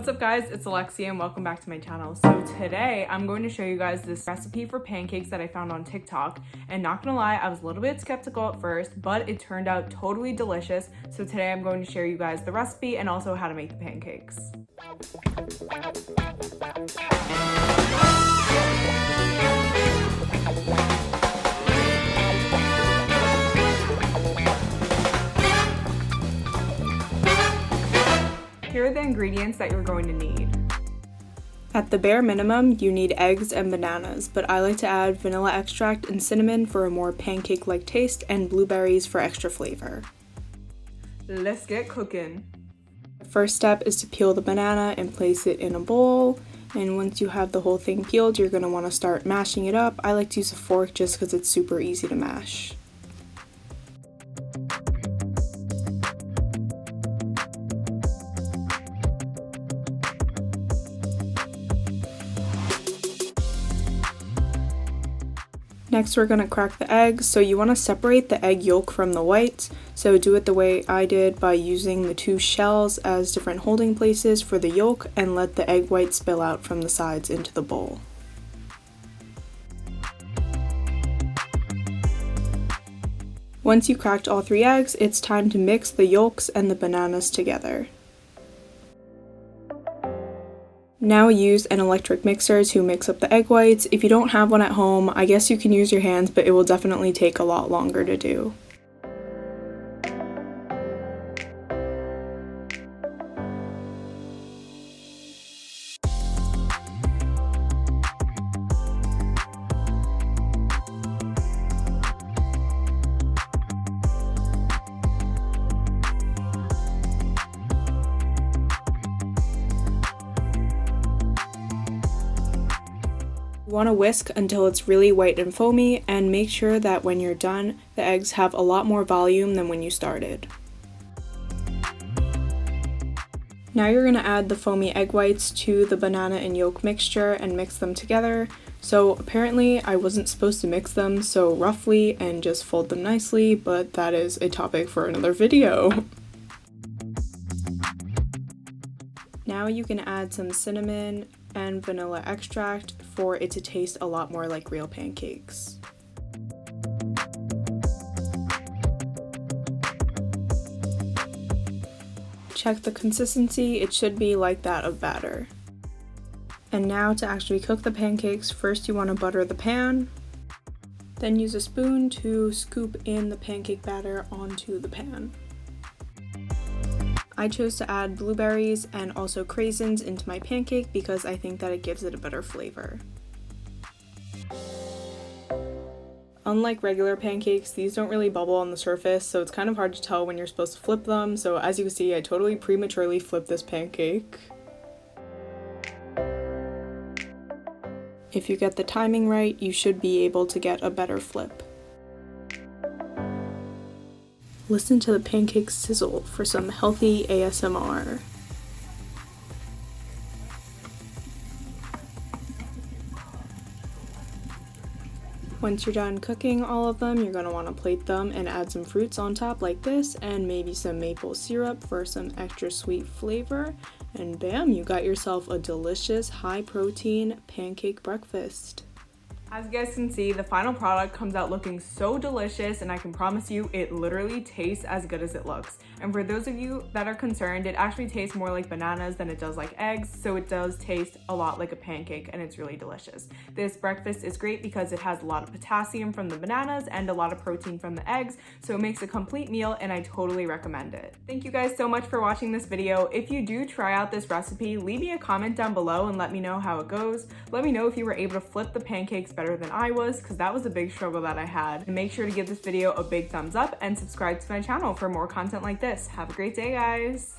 What's up guys, it's Alexia and welcome back to my channel. So today I'm going to show you guys this recipe for pancakes that I found on TikTok, and not gonna lie, I was a little bit skeptical at first, but it turned out totally delicious. So today I'm going to share you guys the recipe and also how to make the pancakes. Here are the ingredients that you're going to need. At the bare minimum, you need eggs and bananas, but I like to add vanilla extract and cinnamon for a more pancake-like taste and blueberries for extra flavor. Let's get cooking. The first step is to peel the banana and place it in a bowl, and once you have the whole thing peeled, you're going to want to start mashing it up. I like to use a fork just because it's super easy to mash. Next, we're going to crack the eggs, so you want to separate the egg yolk from the whites, so do it the way I did by using the two shells as different holding places for the yolk and let the egg white spill out from the sides into the bowl. Once you cracked all 3 eggs, it's time to mix the yolks and the bananas together. Now use an electric mixer to mix up the egg whites. If you don't have one at home, I guess you can use your hands, but it will definitely take a lot longer to do. You want to whisk until it's really white and foamy, and make sure that when you're done, the eggs have a lot more volume than when you started. Now you're going to add the foamy egg whites to the banana and yolk mixture and mix them together. So apparently I wasn't supposed to mix them so roughly and just fold them nicely, but that is a topic for another video. Now you can add some cinnamon and vanilla extract for it to taste a lot more like real pancakes. Check the consistency, it should be like that of batter. And now to actually cook the pancakes, first you want to butter the pan, then use a spoon to scoop in the pancake batter onto the pan. I chose to add blueberries and also craisins into my pancake because I think that it gives it a better flavor. Unlike regular pancakes, these don't really bubble on the surface, so it's kind of hard to tell when you're supposed to flip them. So as you can see, I totally prematurely flipped this pancake. If you get the timing right, you should be able to get a better flip. Listen to the pancakes sizzle for some healthy ASMR. Once you're done cooking all of them, you're going to want to plate them and add some fruits on top like this, and maybe some maple syrup for some extra sweet flavor. And bam, you got yourself a delicious high-protein pancake breakfast. As you guys can see, the final product comes out looking so delicious, and I can promise you it literally tastes as good as it looks. And for those of you that are concerned, it actually tastes more like bananas than it does like eggs, so it does taste a lot like a pancake, and it's really delicious. This breakfast is great because it has a lot of potassium from the bananas and a lot of protein from the eggs, so it makes a complete meal, and I totally recommend it. Thank you guys so much for watching this video. If you do try out this recipe, leave me a comment down below and let me know how it goes. Let me know if you were able to flip the pancakes better than I was, because that was a big struggle that I had. And make sure to give this video a big thumbs up and subscribe to my channel for more content like this. Have a great day, guys.